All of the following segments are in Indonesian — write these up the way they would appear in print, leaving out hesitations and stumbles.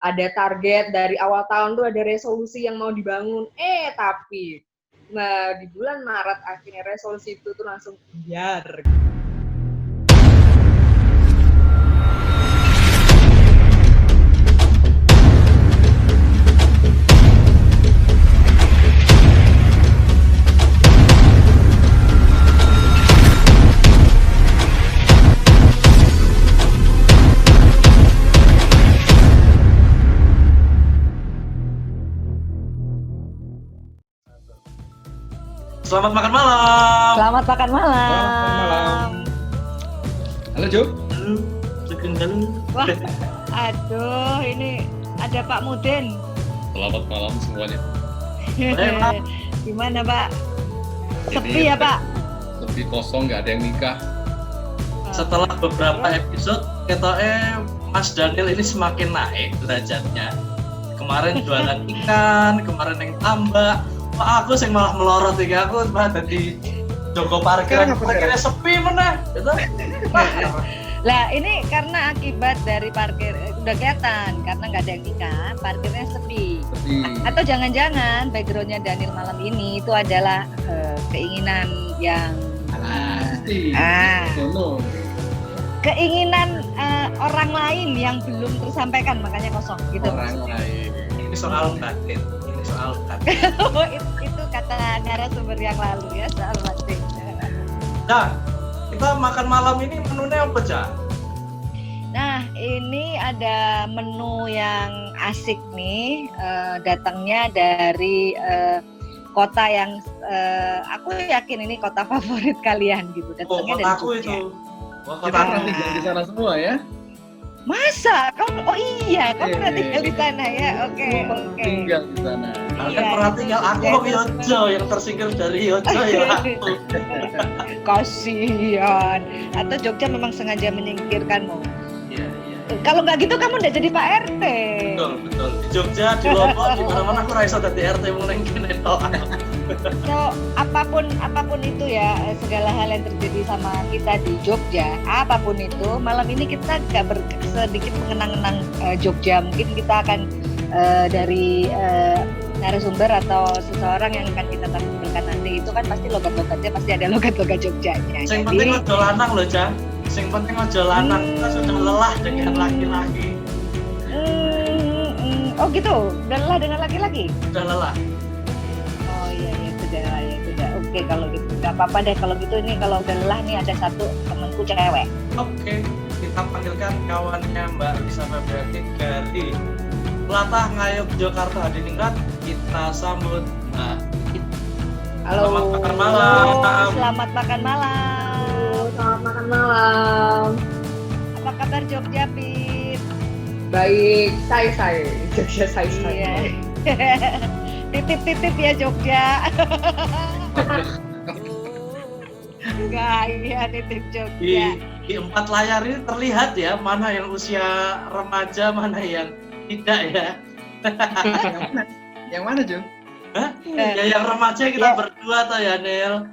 ada target dari awal tahun tuh ada resolusi yang mau dibangun. Tapi di bulan Maret akhirnya resolusi itu tuh langsung biar. Selamat makan malam. Selamat makan malam. Selamat makan malam. Halo Jo. Halo, Sugeng Dalu. Wah, aduh, ini ada Pak Mudin. Selamat malam semuanya. Pak. Gimana Pak? Sepi ya Pak? Sepi kosong, nggak ada yang nikah. Setelah beberapa episode, ketoknya Mas Daniel ini semakin naik derajatnya. Kemarin jualan ikan, kemarin yang tambak. Pak aku yang malah melorot ya, aku malah jadi Joko parkiran. Parkirnya sepi mana? Gitu. Lah ini karena akibat dari parkir udah kelihatan karena nggak ada yang nikah, parkirnya sepi. Atau jangan-jangan backgroundnya Daniel malam ini itu adalah keinginan yang keinginan orang lain yang belum tersampaikan makanya kosong gitu. Orang lain. Ini soal batin. Itu kata narasumber yang lalu ya soal batin. Nah, kita makan malam ini menunya apa, Cak? Nah, ini ada menu yang asik nih, datangnya dari kota yang aku yakin ini kota favorit kalian gitu. Datangnya dari aku Jogja. itu. Kita pernah tinggal di sana semua ya? Masa? Kamu pernah tinggal di sana ya? Oke. Tinggal di sana. Kalian pernah tinggal aku kok Yojo yang tersingkir dari Yojo ya. Kasihan. Atau Jogja memang sengaja menyingkirkanmu? Iya. Kalau nggak gitu kamu udah jadi Pak RT. Betul. Di Jogja, di Lombok, di mana-mana aku raiso dadi RT mulai kene tok. So, apapun itu ya, segala hal yang terjadi sama kita di Jogja, apapun itu, malam ini kita nggak sedikit mengenang-enang Jogja. Mungkin kita akan dari narasumber atau seseorang yang akan kita tampilkan nanti itu kan pasti logat-logatnya pasti ada logat-logat Jogjanya. Sing penting ojo lanang loh, Cak. Sing penting ojo lanang. Kita sudah lelah dengan laki-laki. Oh gitu, udah lelah dengan laki-laki? Sudah lelah. Oh iya, sudah. Oke, kalau gitu nggak apa-apa deh kalau gitu. Ini kalau udah lelah nih ada satu temanku cewek. Oke, kita panggilkan kawannya Mbak Lisa Febriati dari Latah Ngayog Jakarta Hadiningrat. Kita sambut Mbak. Halo. Selamat makan malam. Selamat makan malam. Selamat makan malam. Apa kabar Jogja, Pit? Baik, saya. Jogja saya. Iya. Titip ya Jogja. Enggak, iya titip Jogja. Di 4 layar ini terlihat ya mana yang usia remaja, mana yang tidak ya. Yang mana Jo? Hah? Ya yang remaja kita berdua toh ya Nel.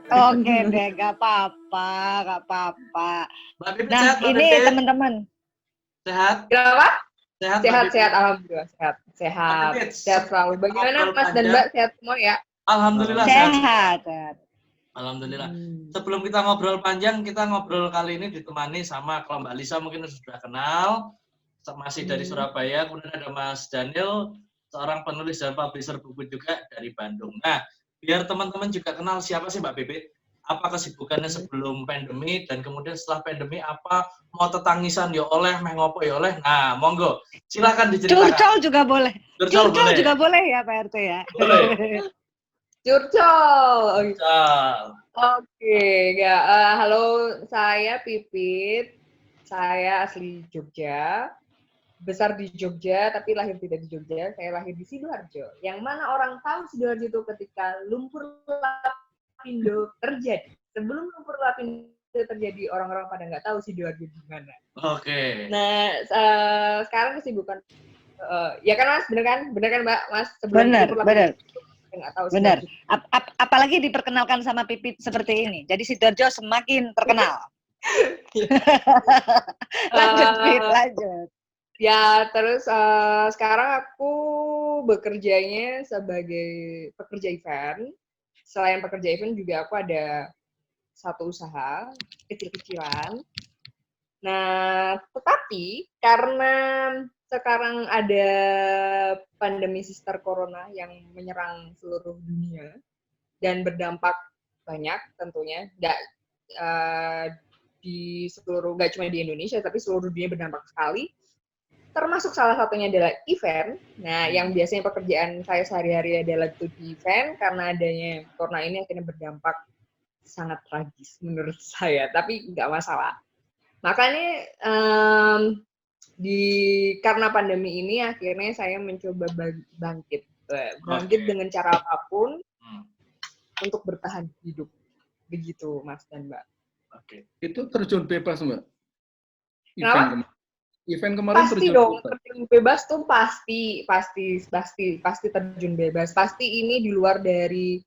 Oke deh, gak apa-apa. Mbak Pipit Nah sehat, ini teman-teman. Sehat? Kenapa? Sehat, Alhamdulillah sehat selalu. Bagaimana Mas dan Mbak, sehat semua ya? Alhamdulillah Sehat. Alhamdulillah. Sebelum kita ngobrol panjang, kita ngobrol kali ini ditemani sama kalau Mbak Lisa mungkin sudah kenal, masih dari Surabaya. Kemudian ada Mas Daniel, seorang penulis dan publisher buku juga dari Bandung. Nah, biar teman-teman juga kenal siapa sih Mbak Pipit, apa kesibukannya sebelum pandemi, dan kemudian setelah pandemi apa mau tetangisan ya oleh, mengopo ya oleh. Nah, monggo, silakan diceritakan. Curcol juga boleh. Curcol juga boleh ya Pak RT ya. Boleh. Curcol. Oke, ya. Halo, saya Pipit. Saya asli Jogja. Besar di Jogja, tapi lahir tidak di Jogja. Saya lahir di Sidoarjo. Yang mana orang tahu Sidoarjo itu ketika lumpur lapindo terjadi. Sebelum lumpur lapindo terjadi, orang-orang pada nggak tahu Sidoarjo di mana. Oke. Nah, sekarang kesibukan, ya kan Mas, bener kan Mbak, Mas? Benar. Nggak tahu. Benar. Apalagi diperkenalkan sama Pipit seperti ini. Jadi Sidoarjo semakin terkenal. Lanjut. Ya, terus sekarang aku bekerjanya sebagai pekerja event. Selain pekerja event juga aku ada satu usaha kecil-kecilan. Nah, tetapi karena sekarang ada pandemi sister corona yang menyerang seluruh dunia dan berdampak banyak tentunya, nggak cuma di Indonesia tapi seluruh dunia berdampak sekali. Termasuk salah satunya adalah event. Nah, yang biasanya pekerjaan saya sehari-hari adalah itu di event, karena adanya corona ini akhirnya berdampak sangat tragis menurut saya, tapi nggak masalah. Makanya karena pandemi ini akhirnya saya mencoba bangkit dengan cara apapun untuk bertahan hidup. Begitu, Mas dan Mbak. Oke. Itu terjun bebas, Mbak? Kenapa? Event kemarin Pasti terjun dong, bebas. terjun bebas tuh pasti terjun bebas. Pasti ini di luar dari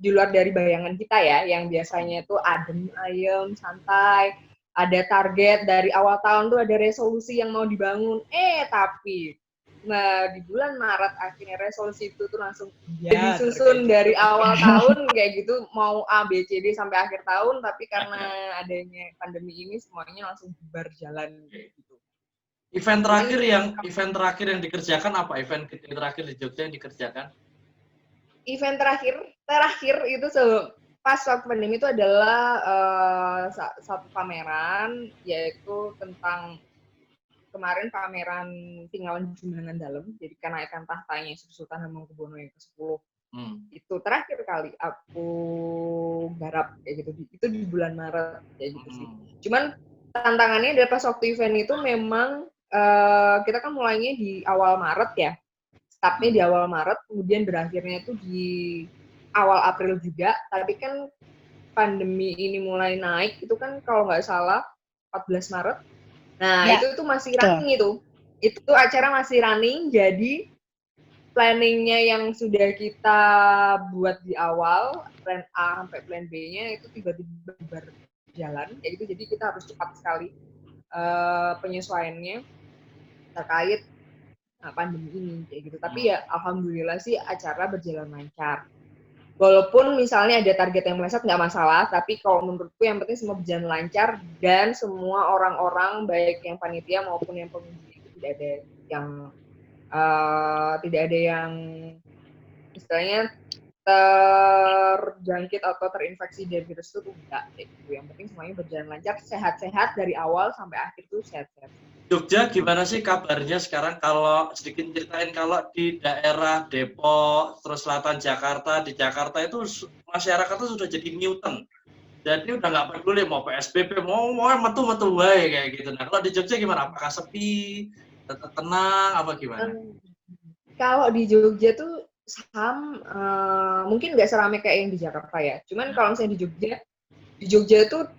di luar dari bayangan kita ya, yang biasanya tuh adem ayem, santai, ada target dari awal tahun tuh ada resolusi yang mau dibangun. Tapi di bulan Maret akhirnya resolusi itu tuh langsung disusun dari awal tahun kayak gitu, mau A, B, C, D sampai akhir tahun, tapi karena adanya pandemi ini semuanya langsung bubar jalan gitu. Event terakhir yang dikerjakan apa? Event terakhir di Jogja yang dikerjakan? Event terakhir itu pas waktu pandemi itu adalah satu pameran, yaitu tentang kemarin pameran Tinggalan Jumlangan Dalam, jadi kenaikan tahtanya Sultan Hamengkubuwono yang ke-10. Itu terakhir kali aku garap kayak gitu. Itu di bulan Maret kayak gitu sih. Cuman tantangannya adalah pas waktu event itu memang kita kan mulainya di awal Maret ya. Startnya di awal Maret, kemudian berakhirnya itu di awal April juga. Tapi kan pandemi ini mulai naik, itu kan kalau nggak salah 14 Maret. Nah, ya, itu tuh masih running itu. Itu acara masih running, jadi planningnya yang sudah kita buat di awal, plan A sampai plan B-nya itu tiba-tiba berjalan, kayak gitu. Jadi kita harus cepat sekali penyesuaiannya terkait pandemi ini, kayak gitu. Tapi ya alhamdulillah sih acara berjalan lancar. Walaupun misalnya ada target yang meleset nggak masalah, tapi kalau menurutku yang penting semua berjalan lancar dan semua orang-orang baik yang panitia maupun yang pengunjung itu tidak ada yang istilahnya terjangkit atau terinfeksi dari virus itu enggak. Gitu. Yang penting semuanya berjalan lancar, sehat-sehat dari awal sampai akhir tuh sehat-sehat. Jogja gimana sih kabarnya sekarang? Kalau sedikit ceritain, kalau di daerah Depok, terus selatan Jakarta, di Jakarta itu masyarakatnya sudah jadi mutant. Jadi udah nggak peduli mau PSBB, mau metu wae kayak gitu. Nah, kalau di Jogja gimana? Apakah sepi, tetap tenang, apa gimana? Kalau di Jogja tuh mungkin nggak seramai kayak yang di Jakarta ya. Cuman kalau misalnya di Jogja tuh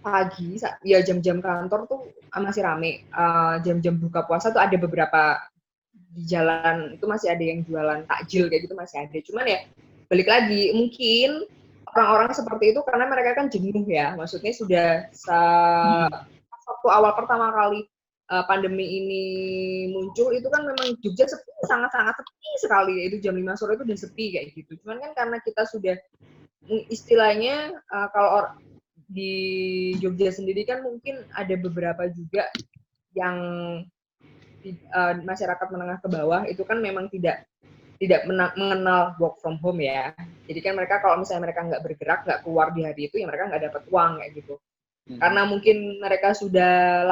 pagi, ya jam-jam kantor tuh masih rame. Jam-jam buka puasa tuh ada beberapa di jalan itu masih ada yang jualan takjil kayak gitu, masih ada. Cuman ya balik lagi, mungkin orang-orang seperti itu karena mereka kan jenuh ya. Maksudnya sudah waktu awal pertama kali pandemi ini muncul itu kan memang Jogja sangat-sangat sepi sekali. Itu jam 5 sore itu udah sepi kayak gitu. Cuman kan karena kita sudah istilahnya kalau di Jogja sendiri kan mungkin ada beberapa juga yang masyarakat menengah ke bawah itu kan memang tidak mengenal work from home ya. Jadi kan mereka kalau misalnya mereka nggak bergerak, nggak keluar di hari itu, ya mereka nggak dapat uang kayak gitu. Karena mungkin mereka sudah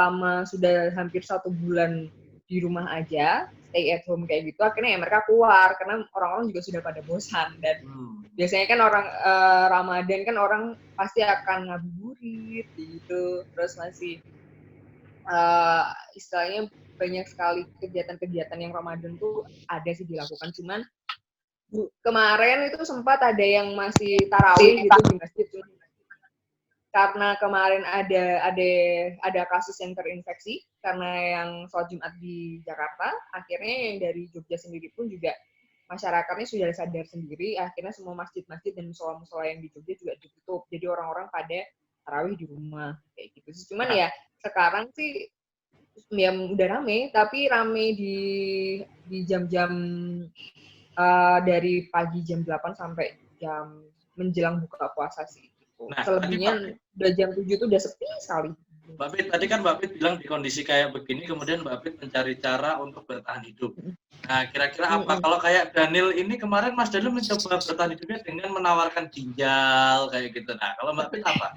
hampir 1 bulan di rumah aja, stay at home kayak gitu, akhirnya ya mereka keluar karena orang-orang juga sudah pada bosan. Dan biasanya kan orang Ramadan kan orang pasti akan ngabuburit gitu, terus masih istilahnya banyak sekali kegiatan-kegiatan yang Ramadan tuh ada sih dilakukan. Cuman kemarin itu sempat ada yang masih tarawih gitu di masjid, cuman karena kemarin ada kasus yang terinfeksi karena yang sholat Jumat di Jakarta, akhirnya yang dari Jogja sendiri pun juga masyarakatnya sudah sadar sendiri, akhirnya semua masjid-masjid dan musola-musola yang di Jogja juga ditutup. Jadi orang-orang pada tarawih di rumah kayak gitu. Cuman ya sekarang sih ya udah rame, tapi rame di jam-jam dari pagi jam 8 sampai jam menjelang buka puasa sih. Gitu. Nah, selebihnya udah jam 7 tuh udah sepi sekali. Mbak Pit, tadi kan Mbak Pit bilang di kondisi kayak begini, kemudian Mbak Pit mencari cara untuk bertahan hidup. Nah, kira-kira apa? Kalau kayak Daniel ini kemarin, Mas Daniel mencoba bertahan hidupnya dengan menawarkan ginjal, kayak gitu. Nah, kalau Mbak Pit apa?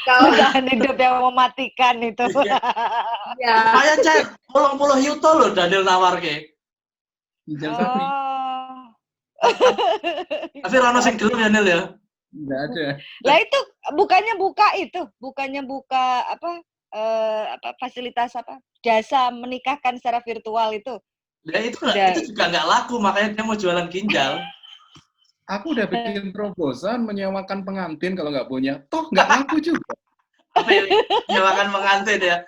Kalau bertahan hidup yang mematikan itu. Ya. Lumayan, Cek. 30 yuto loh Daniel nawar ke. Ginjal sapi. Tapi rano sing gelem ya, Daniel ya? Enggak ada. Lah itu bukannya buka fasilitas apa? Jasa menikahkan secara virtual itu. Ya itu juga nggak laku, makanya dia mau jualan ginjal. Aku udah bikin terobosan menyewakan pengantin kalau nggak punya. Toh nggak laku juga. Apa ya? Menyewakan pengantin ya?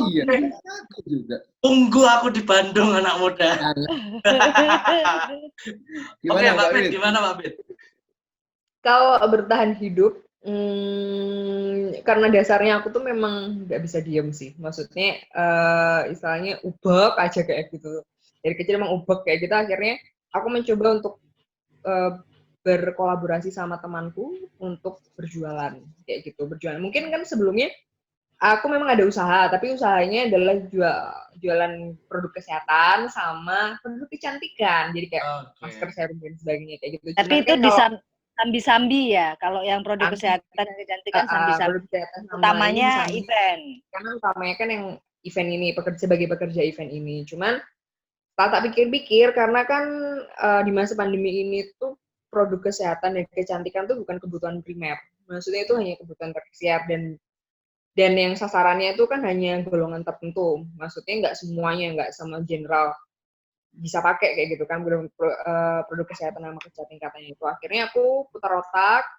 Iya, nggak laku juga. Tunggu aku di Bandung, anak muda. Oke, Mbak Pit, gimana Mbak Pit? Kalau bertahan hidup, karena dasarnya aku tuh memang nggak bisa diem sih. Maksudnya istilahnya ubek aja kayak gitu. Dari kecil emang ubek kayak gitu. Akhirnya aku mencoba untuk berkolaborasi sama temanku untuk berjualan kayak gitu. Berjualan. Mungkin kan sebelumnya aku memang ada usaha, tapi usahanya adalah jualan produk kesehatan sama produk kecantikan. Jadi kayak masker, serum dan sebagainya kayak gitu. Tapi cuman itu kan sambi-sambi ya, kalau yang produk kesehatan dan kecantikan sambi-sambi. Utamanya event. Karena utamanya kan yang event ini, sebagai pekerja event ini. Cuman tak pikir-pikir, karena kan di masa pandemi ini tuh produk kesehatan dan kecantikan tuh bukan kebutuhan primer. Maksudnya itu hanya kebutuhan tersier dan yang sasarannya itu kan hanya golongan tertentu. Maksudnya nggak semuanya, nggak sama general bisa pakai kayak gitu kan produk kesehatan sama kecantikannya itu. Akhirnya aku putar otak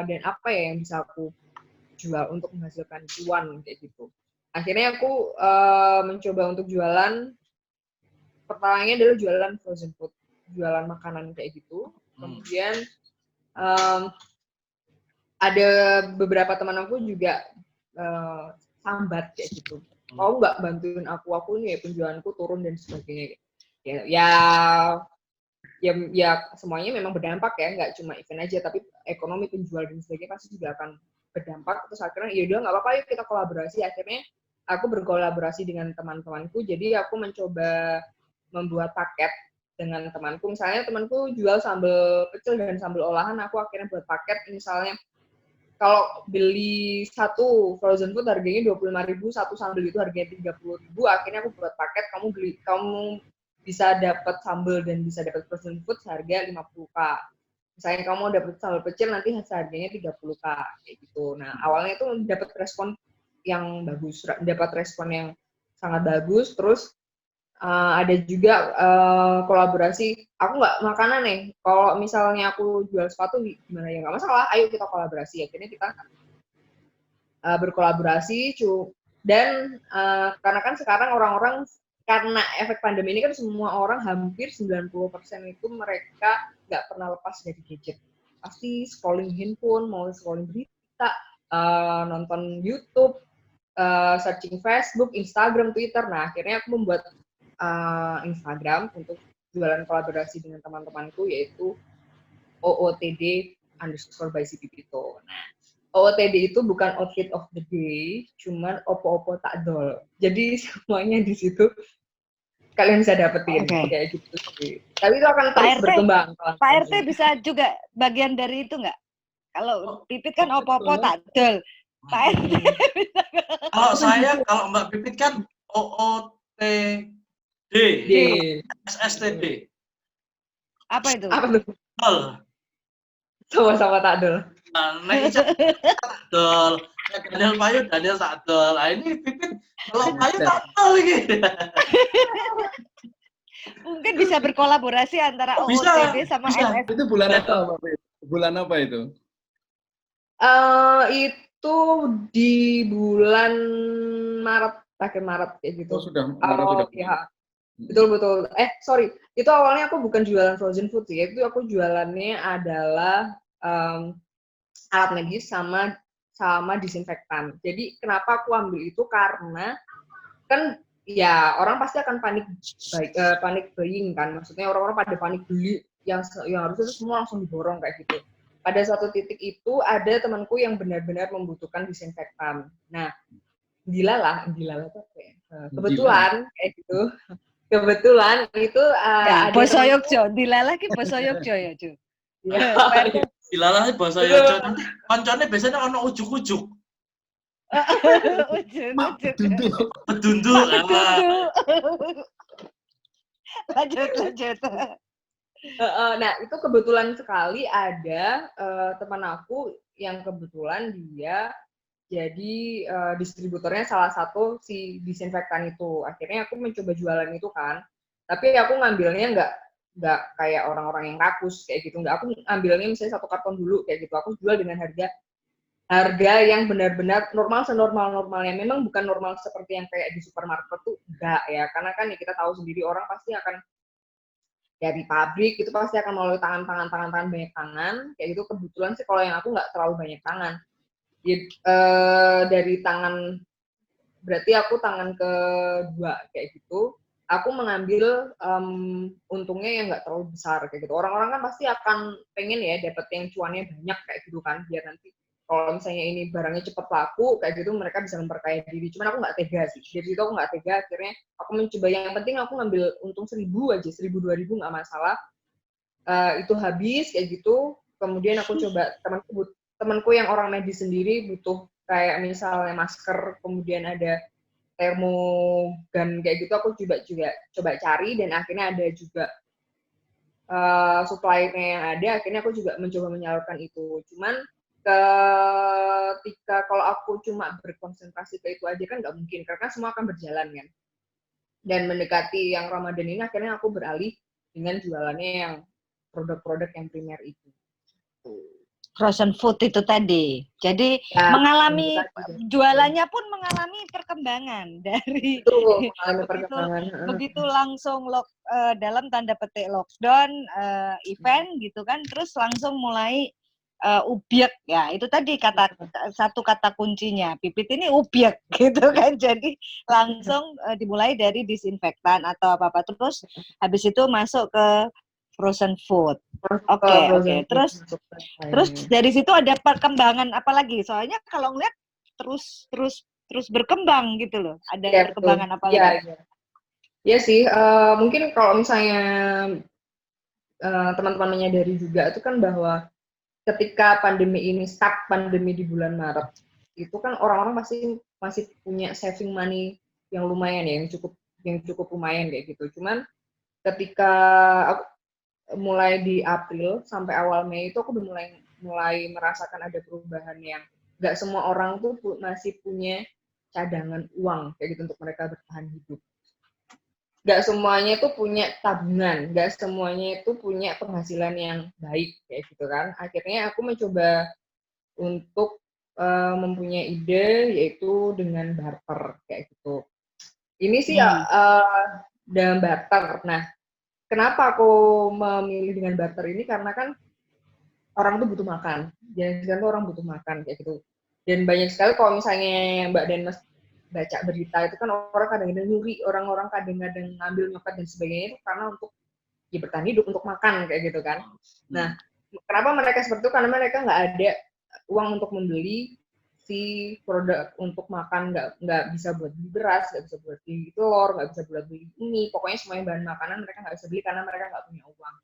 dan apa ya yang bisa aku jual untuk menghasilkan cuan kayak gitu. Akhirnya aku mencoba untuk jualan. Pertamanya adalah jualan frozen food, jualan makanan kayak gitu. Kemudian ada beberapa teman aku juga sambat kayak gitu. Mau nggak bantuin aku nih penjualanku turun dan sebagainya. Ya semuanya memang berdampak ya, nggak cuma event aja, tapi ekonomi penjual dan sebagainya pasti juga akan berdampak. Terus akhirnya ya udah nggak apa-apa, yuk kita kolaborasi. Akhirnya aku berkolaborasi dengan teman-temanku. Jadi aku mencoba membuat paket dengan temanku. Misalnya temanku jual sambal pecel dan sambal olahan, aku akhirnya buat paket. Misalnya kalau beli satu frozen food harganya 25.000, satu sambal itu harganya 30.000, akhirnya aku buat paket, kamu bisa dapat sambal dan bisa dapat frozen food seharga 50.000. Misalnya kamu dapat sambal pecel nanti harganya 30.000 kayak gitu. Nah, awalnya itu dapat respon yang bagus, dapat respon yang sangat bagus. Terus ada juga kolaborasi. Aku nggak makanan nih. Kalau misalnya aku jual sepatu gimana ya, nggak masalah. Ayo kita kolaborasi. Akhirnya kita berkolaborasi. Dan karena kan sekarang orang-orang karena efek pandemi ini kan semua orang hampir 90% itu mereka nggak pernah lepas dari gadget. Pasti scrolling handphone, mau scrolling berita, nonton YouTube, searching Facebook, Instagram, Twitter. Nah, akhirnya aku membuat Instagram untuk jualan kolaborasi dengan teman-temanku, yaitu OOTD_by_Si_Pipito. Nah, OOTD itu bukan outfit of the day, cuman opo-opo tak dol. Jadi semuanya di situ kalian bisa dapetin kayak gitu sih. Tapi itu akan terus berkembang. Pak RT bisa juga bagian dari itu nggak? Kalau Pipit kan opo-opo tak dol. Pak RT bisa. Kalau Mbak Pipit kan OOTD. SSTD. Apa itu? Apa tuh? Dol. Sama-sama tak dol. Nah, Ica tak dol. Daniel Payu, Daniel tak dol. Nah, ini Pipit kalau Payu tak dol gitu. Mungkin bisa berkolaborasi antara OOTD sama SSTD. Itu bulan apa, Pak? Bulan apa itu? Itu di bulan Maret, akhir Maret kayak gitu. Oh, sudah Maret sudah. Ya. Betul. Sorry. Itu awalnya aku bukan jualan frozen food sih. Itu aku jualannya adalah alat medis sama sama disinfektan. Jadi kenapa aku ambil itu karena kan ya orang pasti akan panik buying kan, maksudnya orang-orang pada panik beli yang harusnya itu semua langsung diborong kayak gitu. Pada suatu titik itu ada temanku yang benar-benar membutuhkan disinfektan. Nah, dilalah tuh apa ya? Kebetulan kayak gitu. Kebetulan itu Ya, ada basa temanku. Yogya, dilalah ki basa Yogya ya, Ju. Ya. Dilalah sih bahasa Yogya, nanti koncone biasanya ono ujuk-ujuk. Ujuk-ujuk. Bedunduk. Lanjut. Nah, itu kebetulan sekali ada teman aku yang kebetulan dia jadi distributornya salah satu si disinfektan itu. Akhirnya aku mencoba jualan itu kan. Tapi aku ngambilnya nggak kayak orang-orang yang rakus kayak gitu. Nggak, aku ambilnya misalnya 1 karton dulu kayak gitu. Aku jual dengan harga yang benar-benar normal, senormal-normalnya. Memang bukan normal seperti yang kayak di supermarket tuh, enggak ya. Karena kan ya kita tahu sendiri orang pasti akan ya di pabrik itu pasti akan melalui tangan banyak tangan. Kayak gitu kebetulan sih kalau yang aku nggak terlalu banyak tangan. Ya, dari tangan, berarti aku tangan kedua kayak gitu. Aku mengambil untungnya yang nggak terlalu besar kayak gitu. Orang-orang kan pasti akan pengen ya dapet yang cuannya banyak kayak gitu kan, biar nanti kalau misalnya ini barangnya cepet laku kayak gitu mereka bisa memperkaya diri. Cuman aku nggak tega sih. Dari situ aku nggak tega. Akhirnya aku mencoba yang penting aku ngambil untung 1.000 aja, 1.000-2.000 nggak masalah. Itu habis kayak gitu. Kemudian aku coba temanku yang orang medis sendiri butuh kayak misalnya masker, kemudian ada termogan kayak gitu, aku coba cari dan akhirnya ada juga supply-nya yang ada, akhirnya aku juga mencoba menyalurkan itu. Cuman ketika kalau aku cuma berkonsentrasi ke itu aja kan nggak mungkin, karena semua akan berjalan kan. Dan mendekati yang Ramadan ini akhirnya aku beralih dengan jualannya yang produk-produk yang primer itu. Frozen food itu tadi. Jadi Ya, mengalami jualannya pun mengalami perkembangan dari begitu langsung dalam tanda petik lockdown event gitu kan, terus langsung mulai ubyek ya, itu tadi satu kata kuncinya Pipit ini ubyek gitu kan. Jadi langsung dimulai dari disinfektan atau apa terus habis itu masuk ke frozen food. Oke. Terus dari situ ada perkembangan apa lagi? Soalnya kalau ngeliat terus berkembang gitu loh. Ada perkembangan apa lagi? Iya sih, mungkin kalau misalnya teman-teman menyadari juga itu kan bahwa ketika pandemi di bulan Maret, itu kan orang-orang pasti masih punya saving money yang lumayan ya, yang cukup lumayan kayak gitu. Cuman ketika aku mulai di April sampai awal Mei itu aku udah mulai merasakan ada perubahan yang nggak semua orang tuh masih punya cadangan uang kayak gitu untuk mereka bertahan hidup. Nggak semuanya itu punya tabungan, nggak semuanya itu punya penghasilan yang baik kayak gitu kan. Akhirnya aku mencoba untuk mempunyai ide yaitu dengan barter kayak gitu. Ini sih dengan barter. Nah, kenapa aku memilih dengan barter ini? Karena kan orang tuh butuh makan. Jangan tuh orang butuh makan kayak gitu. Dan banyak sekali kalau misalnya Mbak dan Mas baca berita itu kan orang kadang-kadang nyuri, orang-orang kadang-kadang ngambil nyopet dan sebagainya itu karena untuk ya bertahan hidup, untuk makan kayak gitu kan. Nah, kenapa mereka seperti itu? Karena mereka nggak ada uang untuk membeli si produk untuk makan, nggak bisa buat beli beras, nggak bisa buat beli telur, nggak bisa buat beli mie, pokoknya semuanya bahan makanan mereka nggak bisa beli karena mereka nggak punya uang.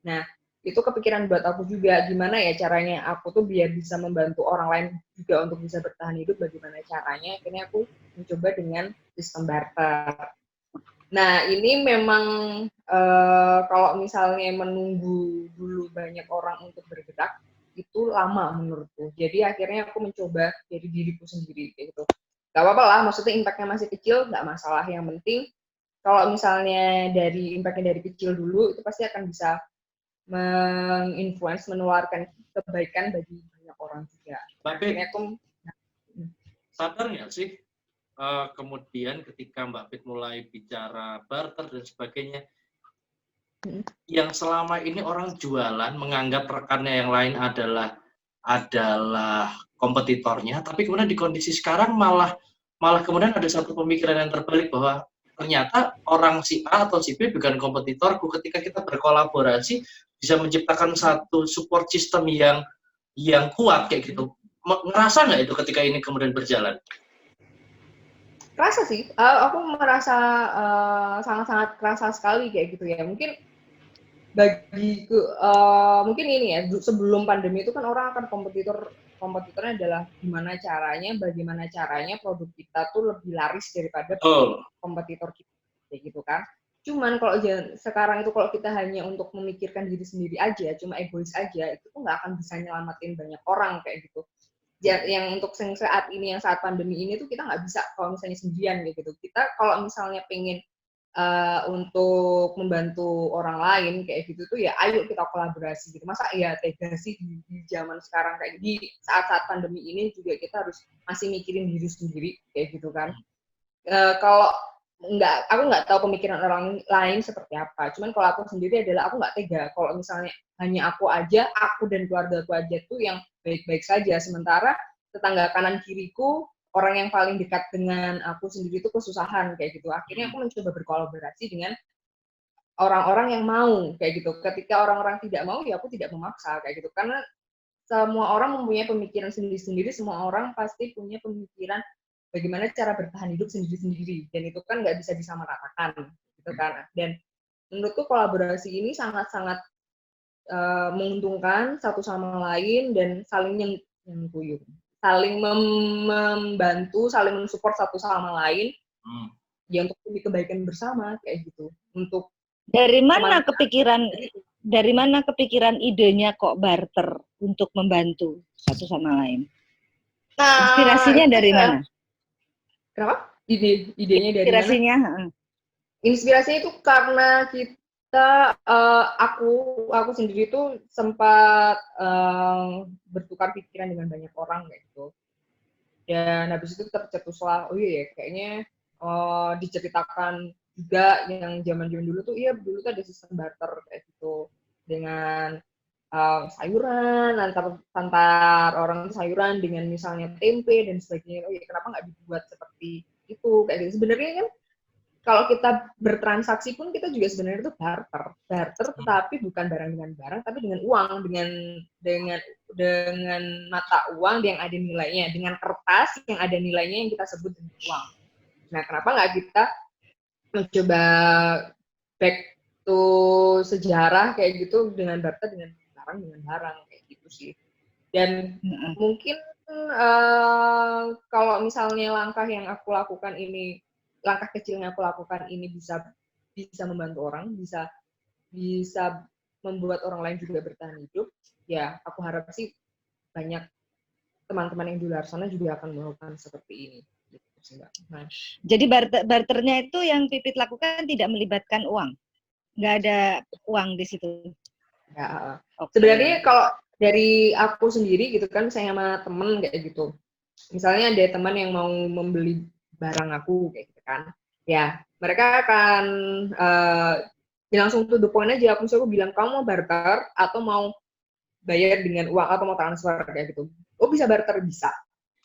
Nah, itu kepikiran buat aku juga, gimana ya caranya aku tuh biar bisa membantu orang lain juga untuk bisa bertahan hidup, bagaimana caranya. Akhirnya aku mencoba dengan sistem barter. Nah, ini memang kalau misalnya menunggu dulu banyak orang untuk bergerak, itu lama menurutku. Jadi akhirnya aku mencoba dari diriku sendiri gitu. Gak apa-apa lah, maksudnya impact-nya masih kecil, gak masalah. Yang penting kalau misalnya dari impact-nya dari kecil dulu, itu pasti akan bisa menginfluence, menularkan kebaikan bagi banyak orang juga. Tapi aku sadar nggak sih kemudian ketika Mbak Pit mulai bicara barter dan sebagainya, yang selama ini orang jualan menganggap rekannya yang lain adalah kompetitornya, tapi kemudian di kondisi sekarang malah kemudian ada satu pemikiran yang terbalik bahwa ternyata orang si A atau si B bukan kompetitorku. Ketika kita berkolaborasi bisa menciptakan satu support system yang kuat kayak gitu. Ngerasa nggak itu ketika ini kemudian berjalan? Kerasa sih, aku merasa sangat-sangat kerasa sekali kayak gitu ya. Mungkin mungkin ini ya, sebelum pandemi itu kan orang akan kompetitornya adalah bagaimana caranya produk kita tuh lebih laris daripada kompetitor kita, kayak gitu kan. Cuman kalau sekarang itu kalau kita hanya untuk memikirkan diri sendiri aja, cuma egois aja, itu tuh nggak akan bisa nyelamatin banyak orang kayak gitu. Yang untuk saat ini, yang saat pandemi ini tuh kita nggak bisa kalau misalnya sendirian kayak gitu. Kita kalau misalnya pengen untuk membantu orang lain kayak gitu tuh ya ayo kita kolaborasi gitu. Masa ya tega sih di zaman sekarang kayak di saat-saat pandemi ini juga kita harus masih mikirin diri sendiri kayak gitu kan. Kalau aku nggak tahu pemikiran orang lain seperti apa. Cuman kalau aku sendiri adalah aku nggak tega kalau misalnya hanya aku dan keluarga aku aja tuh yang baik-baik saja, sementara tetangga kanan kiriku, orang yang paling dekat dengan aku sendiri itu kesusahan kayak gitu. Akhirnya aku mencoba berkolaborasi dengan orang-orang yang mau kayak gitu. Ketika orang-orang tidak mau, ya aku tidak memaksa kayak gitu. Karena semua orang mempunyai pemikiran sendiri-sendiri, semua orang pasti punya pemikiran bagaimana cara bertahan hidup sendiri-sendiri. Dan itu kan nggak bisa disamaratakan gitu kan. Dan menurutku kolaborasi ini sangat-sangat menguntungkan satu sama lain dan saling mengguyur. Saling membantu, saling mensupport satu sama lain, ya untuk demi kebaikan bersama kayak gitu. Untuk dari mana kepikiran idenya kok barter untuk membantu satu sama lain? Inspirasinya dari mana? Kenapa? Idenya dari mana? Inspirasinya itu karena aku sendiri tuh sempat bertukar pikiran dengan banyak orang kayak gitu. Dan habis itu tercetuslah, oh iya ya, kayaknya diceritakan juga yang zaman-zaman dulu tuh, dulu tuh ada sistem barter kayak gitu. Dengan sayuran, antar orang sayuran dengan misalnya tempe dan sebagainya. Oh iya, kenapa nggak dibuat seperti itu? Kayak gitu. Sebenarnya kan, kalau kita bertransaksi pun kita juga sebenarnya itu barter, tetapi bukan barang dengan barang, tapi dengan uang, dengan mata uang yang ada nilainya, dengan kertas yang ada nilainya yang kita sebut dengan uang. Nah, kenapa nggak kita mencoba back to sejarah kayak gitu dengan barter dengan barang kayak gitu sih. Dan mungkin kalau misalnya langkah kecil yang aku lakukan ini bisa membantu orang, bisa membuat orang lain juga bertahan hidup, ya aku harap sih banyak teman-teman yang di luar sana juga akan melakukan seperti ini. Nah. Jadi barternya itu yang Pipit lakukan tidak melibatkan uang? Nggak ada uang di situ? Ya, okay. Sebenarnya kalau dari aku sendiri gitu kan, saya sama temen kayak gitu. Misalnya ada teman yang mau membeli barang aku kayak gitu kan, ya mereka akan langsung to the point aja. Aku bilang, kamu mau barter atau mau bayar dengan uang atau mau transfer kayak gitu. Oh, bisa barter, bisa.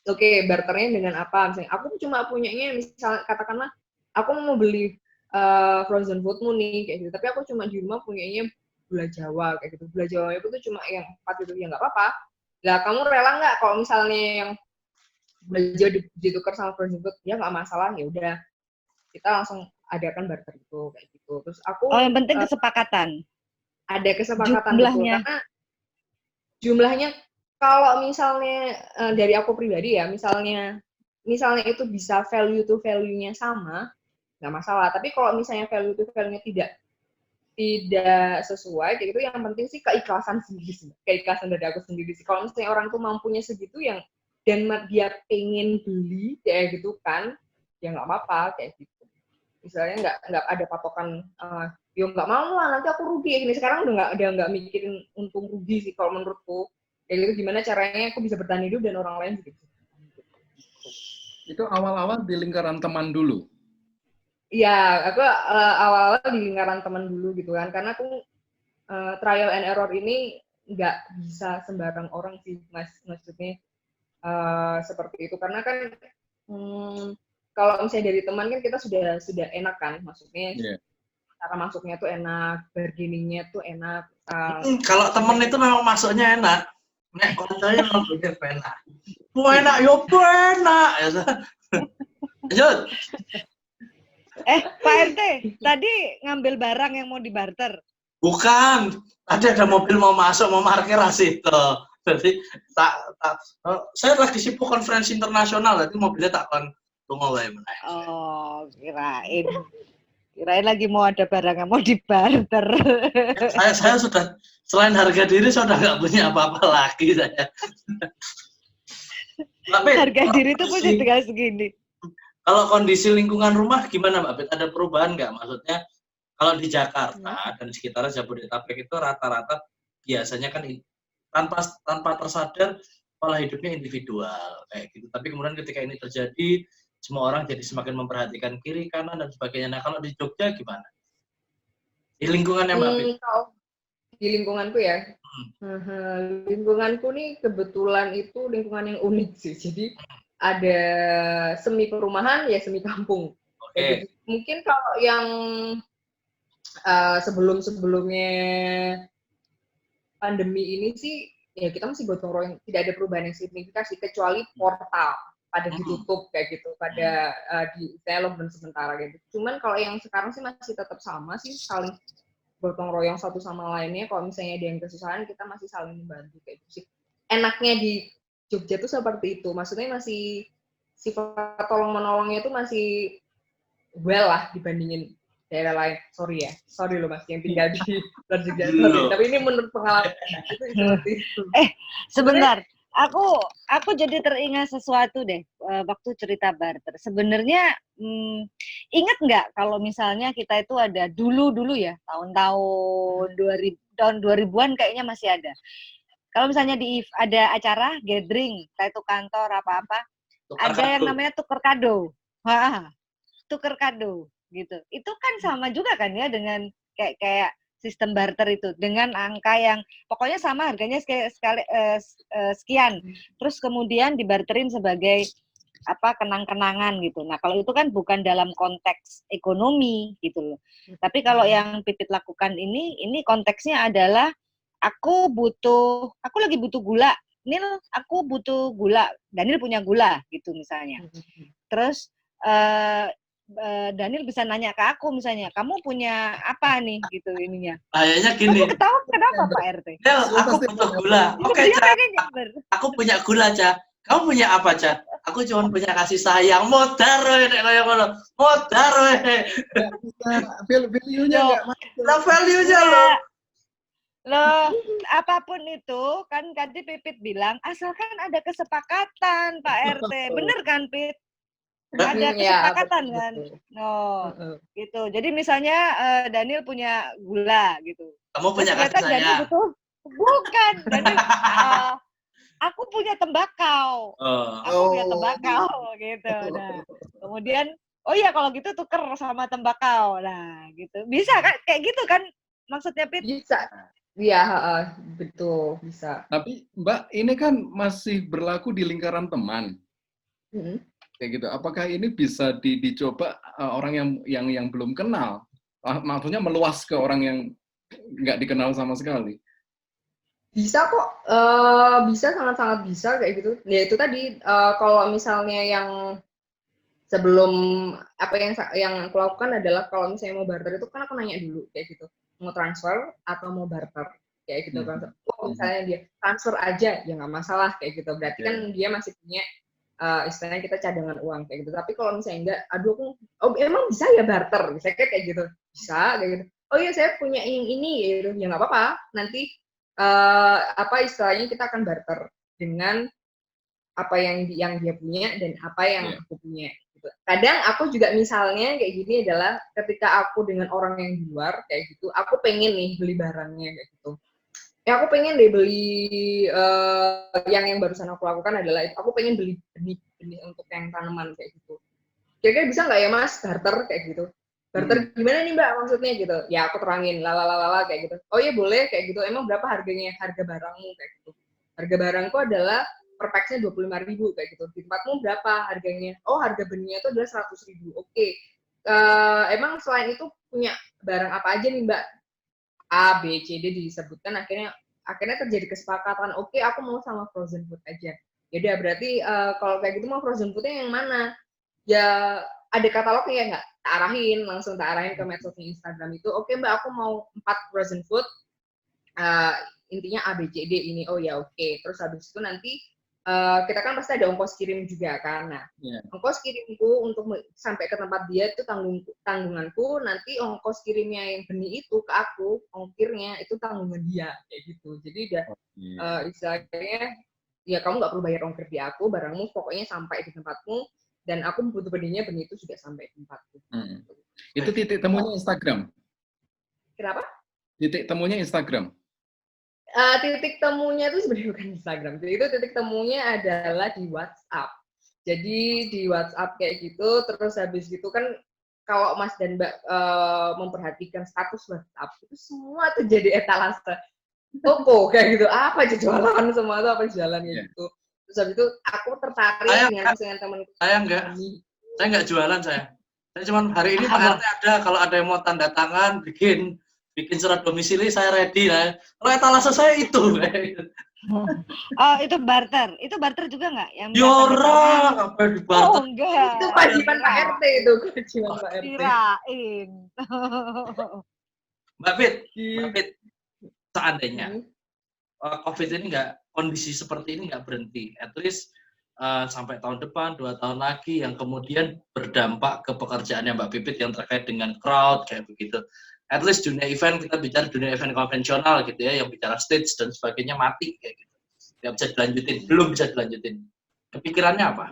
Oke, barternya dengan apa? Misalnya aku cuma punyanya, misalnya katakanlah aku mau beli frozen foodmu nih kayak gitu, tapi aku cuma di rumah punyanya gula Jawa kayak gitu. Gula Jawa itu cuma yang 4 itu, ya nggak apa-apa. Lah kamu rela nggak kalau misalnya yang belajar ditukar sama frozen food? Ya nggak masalah, ya udah kita langsung adakan barter itu kayak gitu. Terus aku yang penting kesepakatan. Ada kesepakatan jumlahnya. Karena jumlahnya kalau misalnya dari aku pribadi ya, misalnya itu bisa value to value-nya sama, nggak masalah. Tapi kalau misalnya value to value-nya tidak sesuai kayak gitu, yang penting sih keikhlasan dari aku sendiri sih. Kalau misalnya orang tuh mampunya segitu dan dia pengen beli kayak gitu kan, ya nggak apa-apa kayak gitu. Misalnya nggak ada patokan, yo nggak mau lah, nanti aku rugi kayak gini. Sekarang udah nggak mikirin untung rugi sih kalau menurutku. Kayak gitu, gimana caranya aku bisa bertahan hidup dan orang lain juga bisa bertahan hidup. Itu awal-awal di lingkaran teman dulu? Iya, aku awal-awal di lingkaran teman dulu gitu kan, karena aku trial and error ini nggak bisa sembarang orang sih, maksudnya seperti itu karena kan kalau misalnya dari teman kan kita sudah enak kan, maksudnya cara masuknya tuh enak, bargainingnya tuh enak. Kalau temen itu memang masuknya enak. Nek koncone ngobrolnya enak. Mau enak yo enak. Lanjut. Pak RT, tadi ngambil barang yang mau dibarter. Bukan. Tadi ada mobil mau masuk, mau parkir situ. Jadi saya lagi sibuk konferensi internasional, jadi mobilnya tak kon tunggu wae meneh. Oh, kirain lagi mau ada barang yang mau dibarter. Saya sudah selain harga diri saya sudah nggak punya apa-apa lagi saya. Tapi harga diri itu punya tinggal segini. Kalau kondisi lingkungan rumah gimana Mbak Bet? Ada perubahan nggak? Maksudnya kalau di Jakarta dan sekitar Jabodetabek itu rata-rata biasanya kan tanpa tersadar pola hidupnya individual kayak gitu. Tapi kemudian ketika ini terjadi, semua orang jadi semakin memperhatikan kiri, kanan dan sebagainya. Nah kalau di Jogja gimana? Di lingkungannya Mbak Bet? Di lingkunganku ya. Lingkunganku nih kebetulan itu lingkungan yang unik sih. Jadi ada semi perumahan ya semi kampung. Okay. Jadi, mungkin kalau yang sebelum-sebelumnya pandemi ini sih ya kita masih gotong royong, tidak ada perubahan yang signifikan kecuali portal pada ditutup kayak gitu, pada di lockdown sementara gitu. Cuman kalau yang sekarang sih masih tetap sama sih, saling gotong royong satu sama lainnya. Kalau misalnya ada yang kesusahan kita masih saling membantu kayak gitu sih. Enaknya di Jogja tuh seperti itu, maksudnya masih sifat tolong menolongnya itu masih well lah dibandingin daerah lain. Sorry loh Mas yang tinggal di Jogja. Tapi ini menurut pengalaman itu seperti itu. Sebentar, aku jadi teringat sesuatu deh waktu cerita barter. Sebenarnya ingat nggak kalau misalnya kita itu ada dulu ya tahun 2000-an kayaknya masih ada. Kalau misalnya ada acara gathering, kayak itu kantor apa-apa, ada yang namanya tuker kado. Tuker kado gitu. Itu kan sama juga kan ya dengan kayak sistem barter itu dengan angka yang pokoknya sama harganya sekian. Terus kemudian dibarterin sebagai kenang-kenangan gitu. Nah, kalau itu kan bukan dalam konteks ekonomi gitu loh. Tapi kalau yang Pipit lakukan ini konteksnya adalah aku lagi butuh gula. Nil, aku butuh gula. Daniel punya gula gitu misalnya. Terus Daniel bisa nanya ke aku misalnya, kamu punya apa nih gitu ininya. Kayaknya gini. Kamu ketawa kenapa Pak RT? Nel, aku butuh gula. Oke, Ca. Aku punya gula, Ca. Kamu punya apa, Ca? Aku cuma punya kasih sayang. Modar we nek kaya ngono. Modar we. Value-nya enggak masuk. Lah value-nya loh. Loh, apapun itu kan tadi Pipit bilang asalkan ada kesepakatan Pak RT. Bener kan, Pit? Ada kesepakatan kan? Gitu. Jadi misalnya Daniel punya gula gitu. Kamu punya kasih sayang. Bukan. Daniel, aku punya tembakau. Aku punya tembakau gitu. Nah, kemudian oh iya kalau gitu tuker sama tembakau. Nah, gitu. Bisa kan kayak gitu kan maksudnya Pit? Bisa. Iya, betul, bisa. Tapi Mbak, ini kan masih berlaku di lingkaran teman. Kayak gitu. Apakah ini bisa dicoba orang yang belum kenal? Maksudnya meluas ke orang yang nggak dikenal sama sekali? Bisa kok, bisa, sangat-sangat bisa kayak gitu. Ya itu tadi, kalau misalnya yang sebelum yang aku lakukan adalah kalau misalnya mau barter itu kan aku nanya dulu kayak gitu, mau transfer atau mau barter kayak gitu. Misalnya dia transfer aja ya nggak masalah kayak gitu, berarti kan dia masih punya istilahnya kita cadangan uang kayak gitu. Tapi kalau misalnya enggak, emang bisa ya barter, bisa kayak gitu, bisa kayak gitu. Oh iya saya punya yang ini gitu, ya nggak apa-apa. Nanti istilahnya kita akan barter dengan apa yang dia punya dan apa yang aku punya. Kadang aku juga misalnya kayak gini adalah ketika aku dengan orang yang di luar kayak gitu, aku pengen nih beli barangnya kayak gitu. Ya aku pengen deh beli yang barusan aku lakukan adalah aku pengen beli benih untuk yang tanaman kayak gitu. Kira-kira bisa nggak ya Mas barter kayak gitu? Barter gimana nih Mbak maksudnya gitu? Ya aku terangin lalalala kayak gitu. Oh iya boleh kayak gitu. Emang berapa harganya? Harga barangmu kayak gitu. Harga barangku adalah per packsnya 25.000 kayak gitu. Di tempatmu berapa harganya? Oh, harga benihnya itu adalah 100.000. Oke. Emang selain itu punya barang apa aja nih Mbak? A, B, C, D disebutkan, akhirnya terjadi kesepakatan. Oke, aku mau sama frozen food aja. Ya udah, berarti kalau kayak gitu mau frozen foodnya yang mana? Ya ada katalognya ya nggak? Langsung tak arahin ke medsosnya Instagram itu. Oke Mbak, aku mau 4 frozen food. Intinya A, B, C, D ini. Oh ya oke. Terus habis itu nanti kita kan pasti ada ongkos kirim juga kan. Nah, ongkos kirimku untuk sampai ke tempat dia itu tanggunganku. Nanti ongkos kirimnya yang benih itu ke aku, ongkirnya itu tanggungan dia kayak gitu. Jadi udah istilahnya ya kamu nggak perlu bayar ongkir di aku, barangmu pokoknya sampai di tempatmu. Dan aku butuh benih itu juga sampai tempatku. Itu titik temunya Instagram. Kenapa? Titik temunya Instagram. Titik temunya itu sebenarnya bukan Instagram. Itu titik temunya adalah di WhatsApp. Jadi di WhatsApp kayak gitu, terus habis gitu kan kalau Mas dan Mbak memperhatikan status WhatsApp itu semua tuh jadi etalase toko kayak gitu. Apa aja jualan semua tuh apa jualan kayak gitu. Terus habis itu aku tertarik dengan temanku. Saya nggak jualan saya. Saya cuma hari ini Pak RT ada, kalau ada yang mau tanda tangan, bikin surat domisili, saya ready. Nah, kalau etalase saya itu. Oh, itu barter. Itu barter juga nggak? Yora, apa di barter? Oh, enggak. Itu kewajiban Pak RT itu, kewajiban Pak RT. Kirain. Mbak Fit, seandainya COVID ini kondisi seperti ini nggak berhenti, at least sampai tahun depan, 2 tahun lagi, yang kemudian berdampak ke pekerjaannya Mbak Pipit yang terkait dengan crowd kayak begitu. At least dunia event, kita bicara dunia event konvensional gitu ya, yang bicara stage dan sebagainya mati kayak gitu. Nggak bisa dilanjutin, belum bisa dilanjutin. Kepikirannya apa?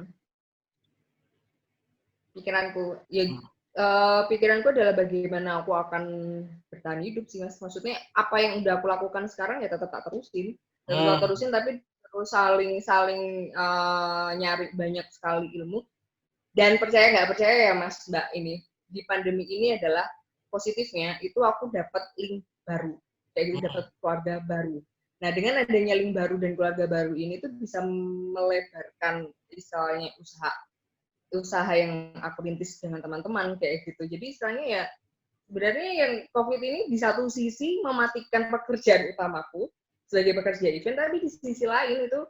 Pikiranku adalah bagaimana aku akan bertahan hidup sih Mas. Maksudnya apa yang udah aku lakukan sekarang ya tetap tak terusin. Tapi terus saling nyari banyak sekali ilmu. Dan percaya nggak percaya ya Mas Mbak, ini di pandemi ini adalah positifnya itu aku dapat link baru, kayak gitu, dapat keluarga baru. Nah, dengan adanya link baru dan keluarga baru ini tuh bisa melebarkan istilahnya usaha yang aku rintis dengan teman-teman kayak gitu. Jadi istilahnya ya sebenarnya yang COVID ini di satu sisi mematikan pekerjaan utamaku sebagai pekerja event, tapi di sisi lain itu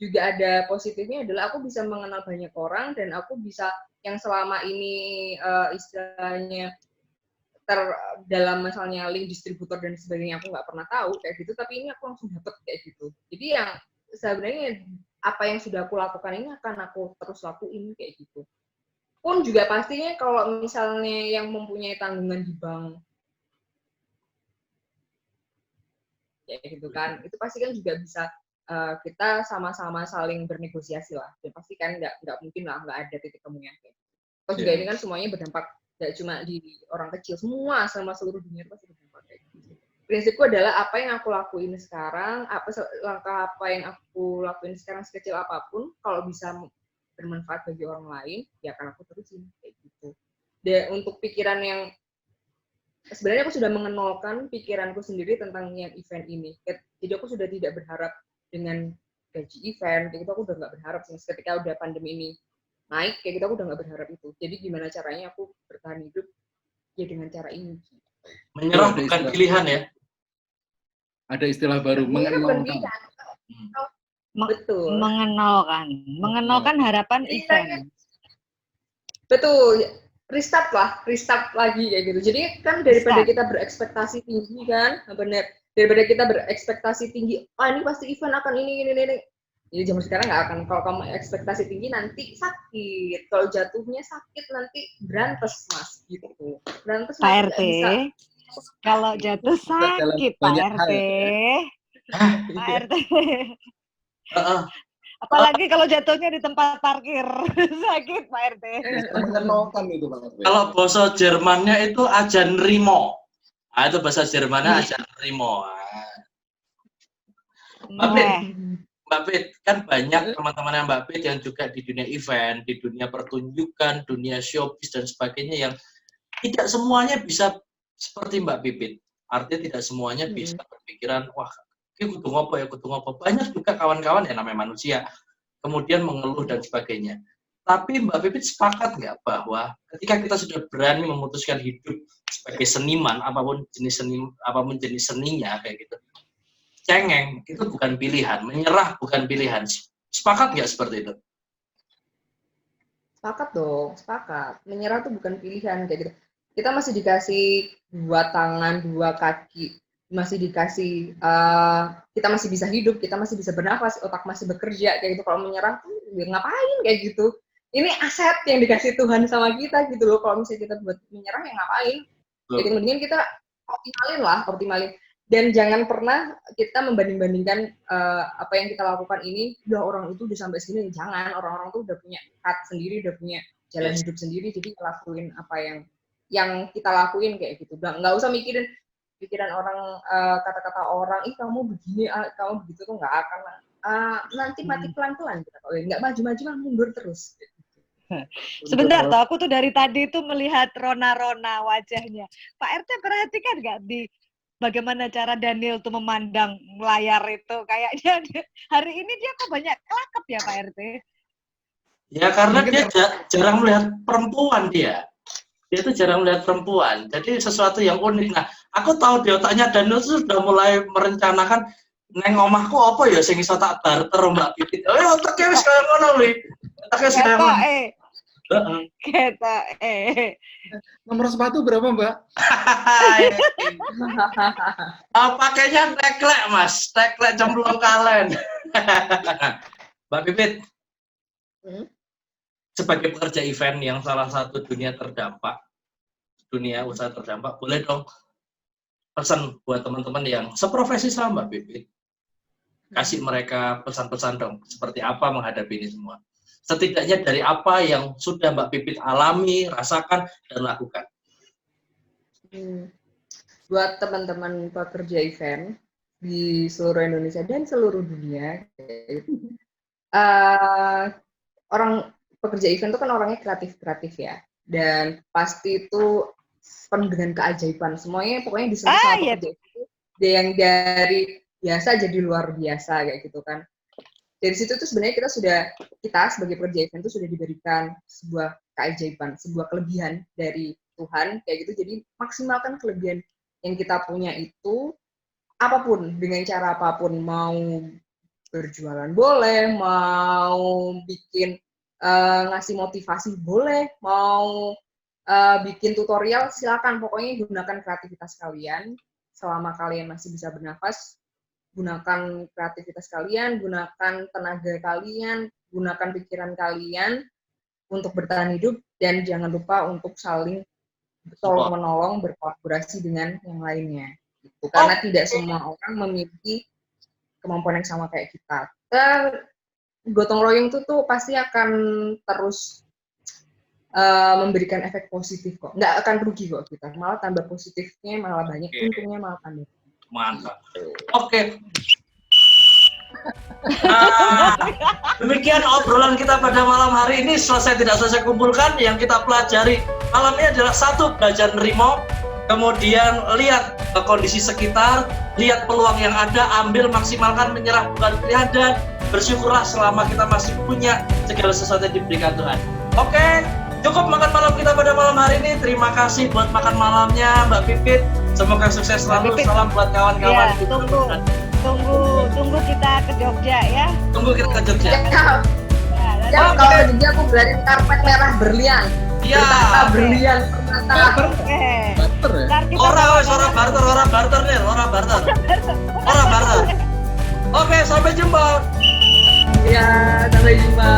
juga ada positifnya adalah aku bisa mengenal banyak orang dan aku bisa yang selama ini istilahnya dalam misalnya link distributor dan sebagainya aku nggak pernah tahu kayak gitu, tapi ini aku langsung dapet kayak gitu. Jadi yang sebenarnya apa yang sudah aku lakukan ini akan aku terus lakuin kayak gitu. Pun juga pastinya kalau misalnya yang mempunyai tanggungan di bank kayak gitu kan, itu pasti kan juga bisa kita sama-sama saling bernegosiasi lah. Dan pasti kan nggak mungkin lah nggak ada titik temunya. Terus juga ini kan semuanya berdampak nggak cuma di orang kecil, semua sama seluruh dunia itu pasti berdampak kayak gitu. Prinsipku adalah apa yang aku lakuin sekarang, langkah apa yang aku lakuin sekarang sekecil apapun, kalau bisa bermanfaat bagi orang lain, ya akan aku terusin kayak gitu. Dan untuk pikiran yang sebenarnya aku sudah mengenalkan pikiranku sendiri tentang yang event ini. Jadi aku sudah tidak berharap dengan gaji event, kayak gitu aku udah nggak berharap sih. Ketika udah pandemi ini naik, kayak gitu aku udah nggak berharap itu. Jadi gimana caranya aku bertahan hidup ya dengan cara ini. Menyerah bukan pilihan ya. Ada istilah baru, mengenalkan. Betul. Mengenalkan harapan event. Betul. Restart lagi kayak gitu. Jadi kan daripada kita berekspektasi tinggi kan, benar. Daripada kita berekspektasi tinggi, ini pasti event akan ini. Jadi zaman sekarang nggak akan. Kalau kamu ekspektasi tinggi nanti sakit. Kalau jatuhnya sakit nanti berantes Mas gitu. Berantes Pak RT. Kalau jatuh sakit Pak RT. Pak RT. Apalagi kalau jatuhnya di tempat parkir. Sakit Pak RT. Mengenalkan itu Pak RT. Kalau bahasa Jermannya itu ajan rimo. Nah, itu bahasa Jermannya ajan rimo. Mbak Pit, kan banyak teman-teman Mbak Pit yang juga di dunia event, di dunia pertunjukan, dunia showbiz dan sebagainya yang tidak semuanya bisa seperti Mbak Pipit. Artinya tidak semuanya bisa berpikiran, wah, ini kudu ngopo. Banyak juga kawan-kawan yang namanya manusia. kemudian mengeluh dan sebagainya. Tapi Mbak Pipit sepakat nggak bahwa ketika kita sudah berani memutuskan hidup sebagai seniman, apapun jenis seninya kayak gitu, cengeng itu bukan pilihan, menyerah bukan pilihan. Sepakat nggak seperti itu? Sepakat dong, sepakat. Menyerah tuh bukan pilihan kayak gitu. Kita masih dikasih 2 tangan, 2 kaki, masih dikasih, kita masih bisa hidup, kita masih bisa bernafas, otak masih bekerja kayak gitu. Kalau menyerah tuh ya ngapain kayak gitu. Ini aset yang dikasih Tuhan sama kita gitu loh. Kalau misalnya kita buat menyerah ya ngapain? Jadi mendingan kita optimalin. Dan jangan pernah kita membanding-bandingkan apa yang kita lakukan ini, udah orang itu udah sampai sini, jangan. Orang-orang tuh udah punya path sendiri, udah punya jalan hidup sendiri, jadi lakuin apa yang kita lakuin kayak gitu. Nggak usah mikirin pikiran orang, kata-kata orang, ih kamu begini, kamu begitu tuh nggak akan. Nanti mati pelan-pelan. Nggak maju-maju, mundur terus. Sebentar toh, aku tuh dari tadi tuh melihat rona-rona wajahnya. Pak RT perhatikan nggak di bagaimana cara Daniel tuh memandang layar itu? Kayaknya hari ini dia kok banyak kelakep ya Pak RT? Ya karena dia jarang melihat perempuan dia. Dia tuh jarang melihat perempuan. Jadi sesuatu yang unik. Nah, aku tahu di otaknya Daniel tuh sudah mulai merencanakan neng omahku apa ya sing iso tak barter Mbak Pipit. Oh, otaknya wis kaya ngono lho. Otaknya wis kaya ngono. Kita Nomor sepatu berapa, Mbak? Pakainya teklek, Mas. Teklek cemplung kalen. Mbak Pipit, sebagai pekerja event yang salah satu dunia usaha terdampak, boleh dong pesan buat teman-teman yang seprofesi sama Mbak Pipit. Kasih mereka pesan-pesan dong, seperti apa menghadapi ini semua. Setidaknya dari apa yang sudah Mbak Pipit alami, rasakan, dan lakukan. Buat teman-teman pekerja event di seluruh Indonesia dan seluruh dunia, orang pekerja event itu kan orangnya kreatif ya, dan pasti itu penuh dengan keajaiban. Semuanya pokoknya disentuh sama pekerja itu, yang dari biasa jadi luar biasa kayak gitu kan. Dari situ tuh sebenarnya kita sebagai pekerja event itu sudah diberikan sebuah keajaiban, sebuah kelebihan dari Tuhan kayak gitu. Jadi maksimalkan kelebihan yang kita punya itu apapun, dengan cara apapun, mau berjualan boleh, mau bikin ngasih motivasi boleh, mau bikin tutorial silakan, pokoknya gunakan kreativitas kalian selama kalian masih bisa bernafas. Gunakan kreativitas kalian, gunakan tenaga kalian, gunakan pikiran kalian untuk bertahan hidup, dan jangan lupa untuk saling tolong-menolong, berkolaborasi dengan yang lainnya. Gitu. Karena tidak semua orang memiliki kemampuan yang sama kayak kita. Gotong royong itu tuh pasti akan terus memberikan efek positif kok. Nggak akan rugi kok kita, malah tambah positifnya, malah banyak, untungnya malah tambah. Mantap. Oke. Nah, demikian obrolan kita pada malam hari ini. Selesai tidak selesai kumpulkan, yang kita pelajari malam ini adalah 1, belajar nerimo, kemudian lihat kondisi sekitar, lihat peluang yang ada, ambil, maksimalkan, menyerah bukan pilihan, dan bersyukurlah selama kita masih punya segala sesuatu yang diberikan Tuhan. Oke, cukup makan malam kita pada malam hari ini. Terima kasih buat makan malamnya Mbak Pipit. Semoga sukses selalu. Salam buat kawan-kawan. Ya, tunggu kita ke Jogja ya. Tunggu kita ke Jogja. Ya, kalau ke Jogja aku belajar karpet merah berlian. Iya. Berlian permata. Barter ya? Orang barter nih, orang barter. Oke, sampai jumpa. Ya, sampai jumpa.